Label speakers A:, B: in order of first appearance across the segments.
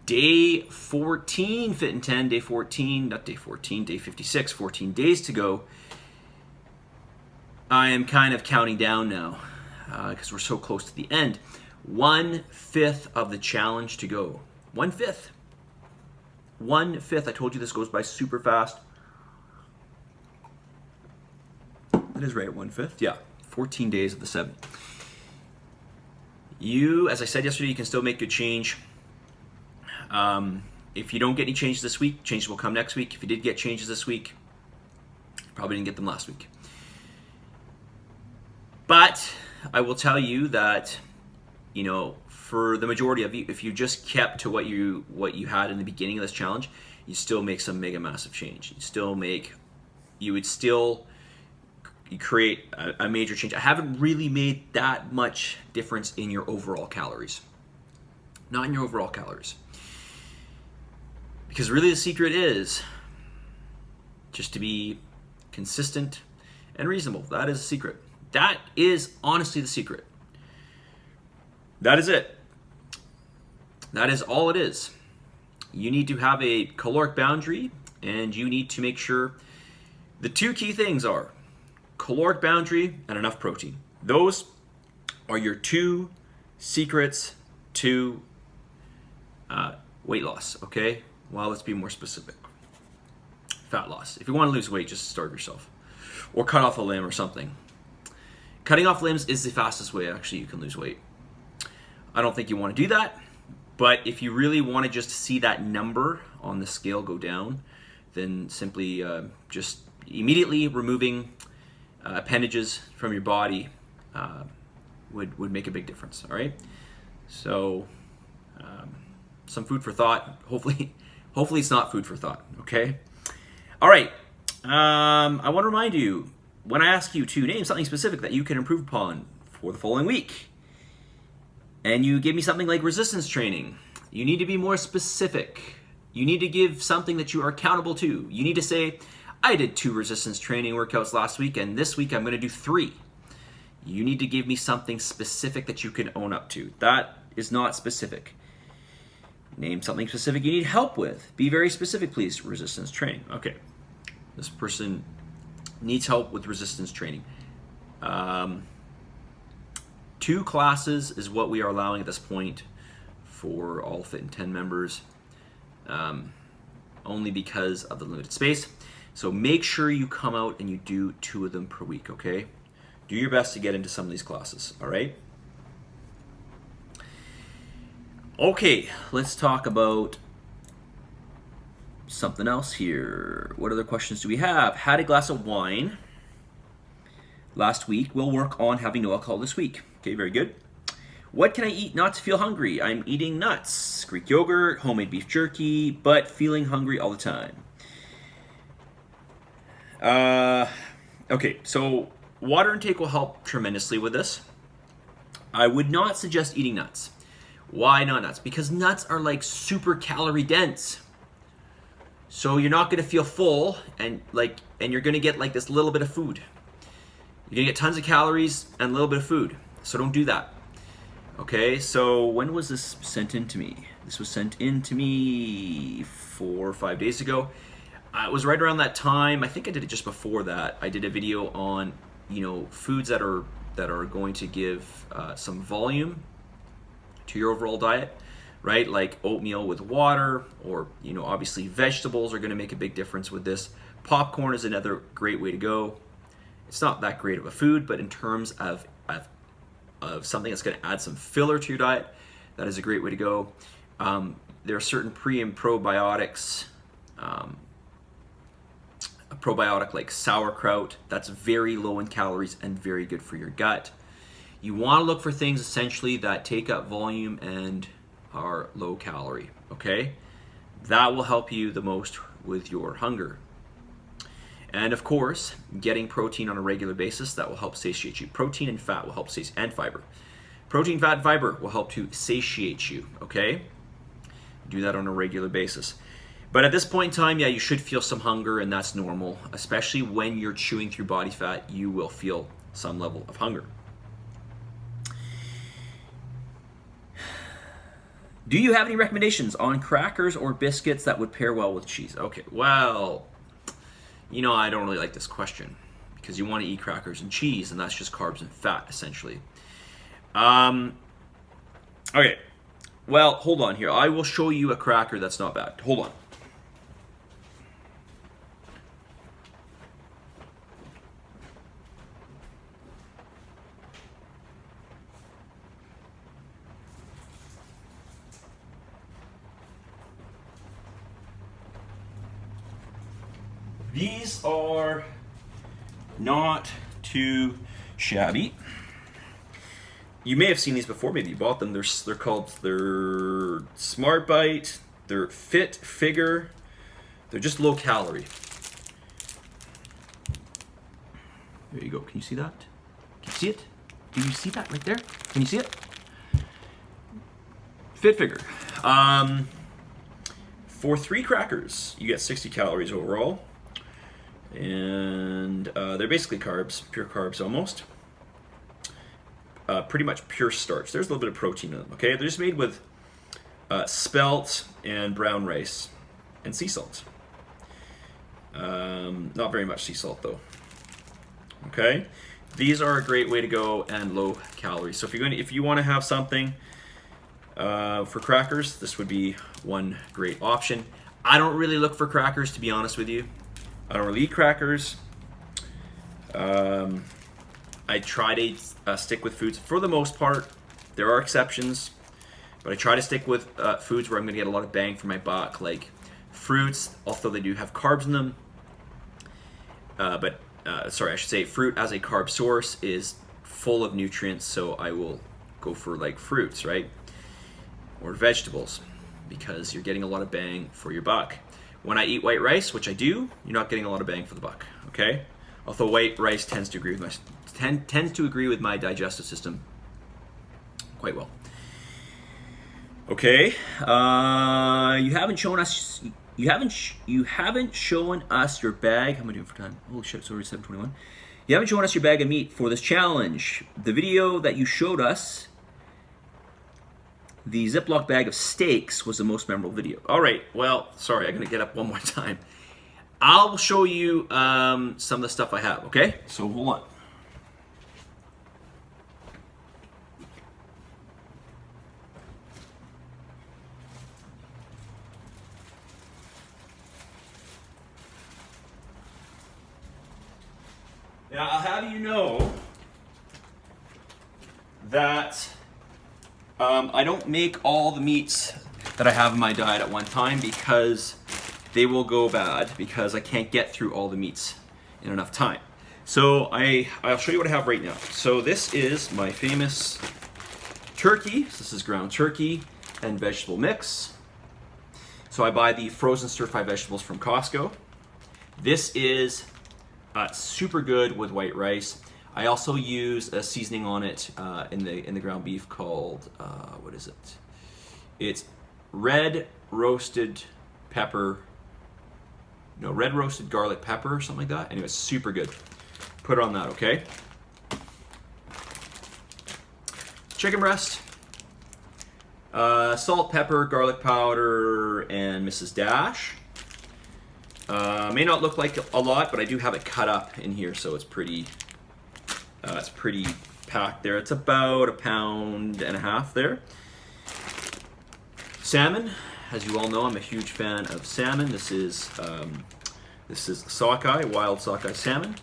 A: Day 14, Fit in 10, day 14, not day 14, day 56, 14 days to go. I am kind of counting down now because we're so close to the end. 1/5 of the challenge to go. 1/5. 1/5. I told you this goes by super fast. That is right, 1/5. Yeah, 14 days of the 7. You, as I said yesterday, you can still make good change. If you don't get any changes this week, changes will come next week. If you did get changes this week, you probably didn't get them last week. But I will tell you that, you know, for the majority of you, if you just kept to what you had in the beginning of this challenge, you still make some mega massive change. You would still create a major change. I haven't really made that much difference in your overall calories. Not in your overall calories. Because really the secret is just to be consistent and reasonable. That is the secret. That is honestly the secret. That is it. That is all it is. You need to have a caloric boundary, and you need to make sure the two key things are caloric boundary and enough protein. Those are your two secrets to weight loss, okay? Well, let's be more specific. Fat loss. If you want to lose weight, just starve yourself. Or cut off a limb or something. Cutting off limbs is the fastest way, actually, you can lose weight. I don't think you want to do that, but if you really want to just see that number on the scale go down, then simply just immediately removing appendages from your body would make a big difference, all right? So, some food for thought. Hopefully it's not food for thought, okay? All right, I want to remind you, when I ask you to name something specific that you can improve upon for the following week, and you give me something like resistance training, you need to be more specific. You need to give something that you are accountable to. You need to say, I did 2 resistance training workouts last week, and this week I'm going to do 3. You need to give me something specific that you can own up to. That is not specific. Name something specific you need help with. Be very specific, please. Resistance training. Okay. This person needs help with resistance training. 2 classes is what we are allowing at this point for all Fit in 10 members, only because of the limited space. So make sure you come out and you do 2 of them per week, okay? Do your best to get into some of these classes, all right? Okay, let's talk about something else here. What other questions do we have? Had a glass of wine last week. We'll work on having no alcohol this week. Okay, very good. What can I eat not to feel hungry? I'm eating nuts, Greek yogurt, homemade beef jerky, but feeling hungry all the time. Okay, so water intake will help tremendously with this. I would not suggest eating nuts. Why not nuts? Because nuts are like super calorie dense. So you're not going to feel full and you're going to get like this little bit of food. You're going to get tons of calories and a little bit of food. So don't do that. Okay, so when was this sent in to me? This was sent in to me 4 or 5 days ago. It was right around that time. I think I did it just before that. I did a video on, you know, foods that are going to give some volume to your overall diet, right? Like oatmeal with water, or, you know, obviously vegetables are going to make a big difference with this. Popcorn is another great way to go. It's not that great of a food, but in terms of something that's going to add some filler to your diet, that is a great way to go. There are certain pre and probiotics. A probiotic like sauerkraut, that's very low in calories and very good for your gut. You want to look for things essentially that take up volume and are low calorie, okay? That will help you the most with your hunger. And of course, getting protein on a regular basis, that will help satiate you. Protein and fat will help satiate, and fiber. Protein, fat, fiber will help to satiate you, okay? Do that on a regular basis. But at this point in time, yeah, you should feel some hunger, and that's normal. Especially when you're chewing through body fat, you will feel some level of hunger. Do you have any recommendations on crackers or biscuits that would pair well with cheese? Okay, well, you know, I don't really like this question because you want to eat crackers and cheese, and that's just carbs and fat, essentially. Okay, well, hold on here. I will show you a cracker that's not bad. Hold on. These are not too shabby. You may have seen these before. Maybe you bought them. They're Smart Bite. They're Fit Figure. They're just low calorie. There you go. Can you see that? Can you see it? Do you see that right there? Can you see it? Fit Figure. For 3 crackers, you get 60 calories overall. And they're basically carbs, pure carbs almost. Pretty much pure starch. There's a little bit of protein in them, okay? They're just made with spelt and brown rice and sea salt. Not very much sea salt though. Okay? These are a great way to go and low calories. So if you want to have something for crackers, this would be one great option. I don't really look for crackers, to be honest with you. I don't really eat crackers. I try to stick with foods for the most part. There are exceptions, but I try to stick with foods where I'm going to get a lot of bang for my buck, like fruits, although they do have carbs in them. Sorry, I should say fruit as a carb source is full of nutrients, so I will go for like fruits, right? Or vegetables, because you're getting a lot of bang for your buck. When I eat white rice, which I do, you're not getting a lot of bang for the buck, okay? Although white rice tends to agree with my digestive system quite well. Okay, you haven't shown us your bag. How am I doing for time? Holy shit, it's already 7:21. You haven't shown us your bag of meat for this challenge. The video that you showed us, the Ziploc bag of steaks, was the most memorable video. All right, well, sorry, I'm gonna get up one more time. I'll show you some of the stuff I have, okay? So hold on. Now, I'll have you know that I don't make all the meats that I have in my diet at one time because they will go bad because I can't get through all the meats in enough time. So I'll show you what I have right now. So this is my famous turkey. So this is ground turkey and vegetable mix. So I buy the frozen stir-fry vegetables from Costco. This is super good with white rice. I also use a seasoning on it in the ground beef called what is it? It's red roasted garlic pepper or something like that. Anyway, it's super good. Put it on that, okay? Chicken breast, salt, pepper, garlic powder, and Mrs. Dash. May not look like a lot, but I do have it cut up in here, so it's pretty packed there. It's about 1.5 pounds there. Salmon, as you all know, I'm a huge fan of salmon. This is sockeye, wild sockeye salmon.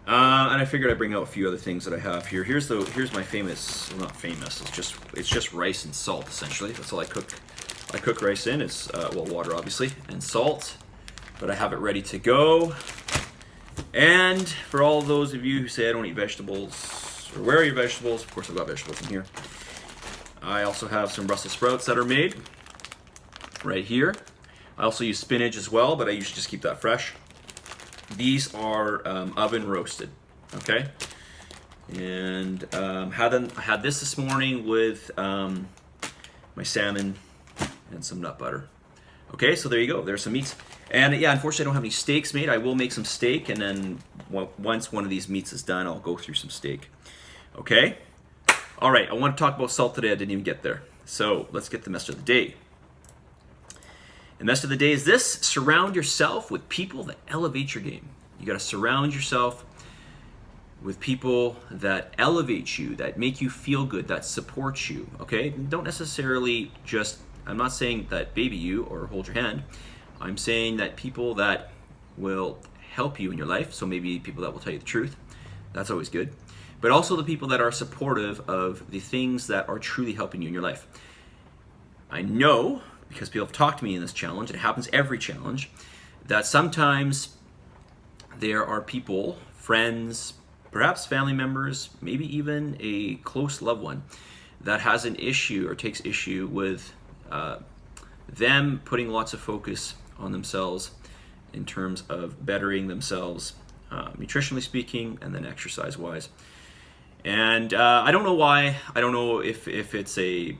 A: And I figured I'd bring out a few other things that I have here. Here's my famous, well, not famous. It's just rice and salt essentially. That's all I cook. I cook rice in. It's water obviously and salt, but I have it ready to go. And for all those of you who say I don't eat vegetables, or where are your vegetables? Of course I've got vegetables in here. I also have some Brussels sprouts that are made right here. I also use spinach as well, but I usually just keep that fresh. These are oven roasted, okay? And I had this morning with my salmon and some nut butter. Okay, so there you go. There's some meats. And yeah, unfortunately I don't have any steaks made. I will make some steak, and then once one of these meats is done, I'll go through some steak. Okay? All right, I want to talk about salt today. I didn't even get there. So let's get the message of the day. The message of the day is this: surround yourself with people that elevate your game. You got to surround yourself with people that elevate you, that make you feel good, that support you, okay? Don't necessarily just, I'm not saying that baby you or hold your hand. I'm saying that people that will help you in your life, so maybe people that will tell you the truth. That's always good. But also the people that are supportive of the things that are truly helping you in your life. I know, because people have talked to me in this challenge, it happens every challenge, that sometimes there are people, friends, perhaps family members, maybe even a close loved one that has an issue or takes issue with them putting lots of focus on themselves in terms of bettering themselves, nutritionally speaking, and then exercise-wise. And I don't know why. I don't know if it's a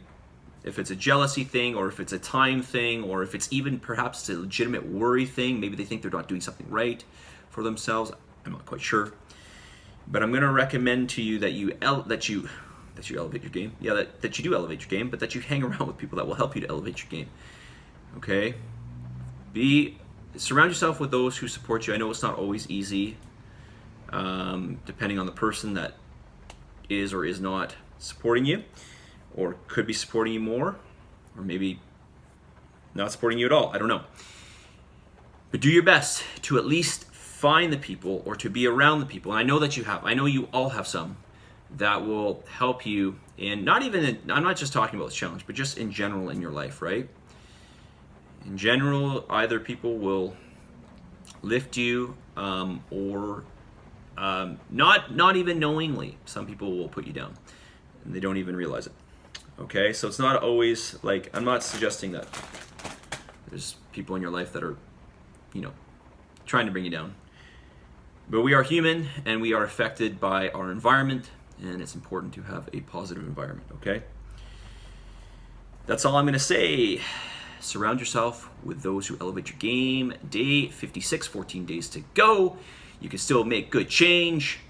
A: jealousy thing, or if it's a time thing, or if it's even perhaps a legitimate worry thing. Maybe they think they're not doing something right for themselves. I'm not quite sure. But I'm going to recommend to you that you elevate your game. Yeah, that you do elevate your game, but that you hang around with people that will help you to elevate your game. Okay? Surround yourself with those who support you. I know it's not always easy, depending on the person that is or is not supporting you, or could be supporting you more, or maybe not supporting you at all. I don't know. But do your best to at least find the people, or to be around the people, and I know that you have. I know you all have some that will help you in, I'm not just talking about this challenge, but just in general in your life, right? In general, either people will lift you, or not even knowingly. Some people will put you down, and they don't even realize it. Okay, so it's not always like, I'm not suggesting that there's people in your life that are, trying to bring you down. But we are human, and we are affected by our environment, and it's important to have a positive environment, okay? That's all I'm going to say. Surround yourself with those who elevate your game. Day 56, 14 days to go. You can still make good change.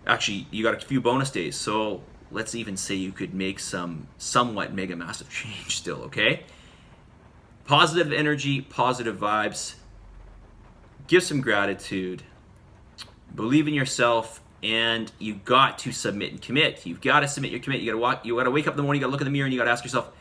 A: Actually, you got a few bonus days, so let's even say you could make some somewhat mega massive change still, okay? Positive energy, positive vibes. Give some gratitude. Believe in yourself, and you got to submit and commit. You've got to submit your commit. You got to wake up in the morning, you got to look in the mirror, and you got to ask yourself,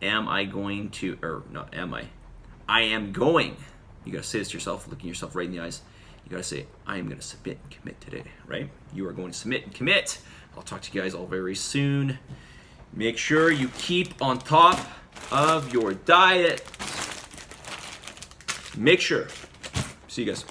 A: am I going to, or not am I am going. You got to say this to yourself, looking yourself right in the eyes. You got to say, I am going to submit and commit today, right? You are going to submit and commit. I'll talk to you guys all very soon. Make sure you keep on top of your diet. Make sure. See you guys.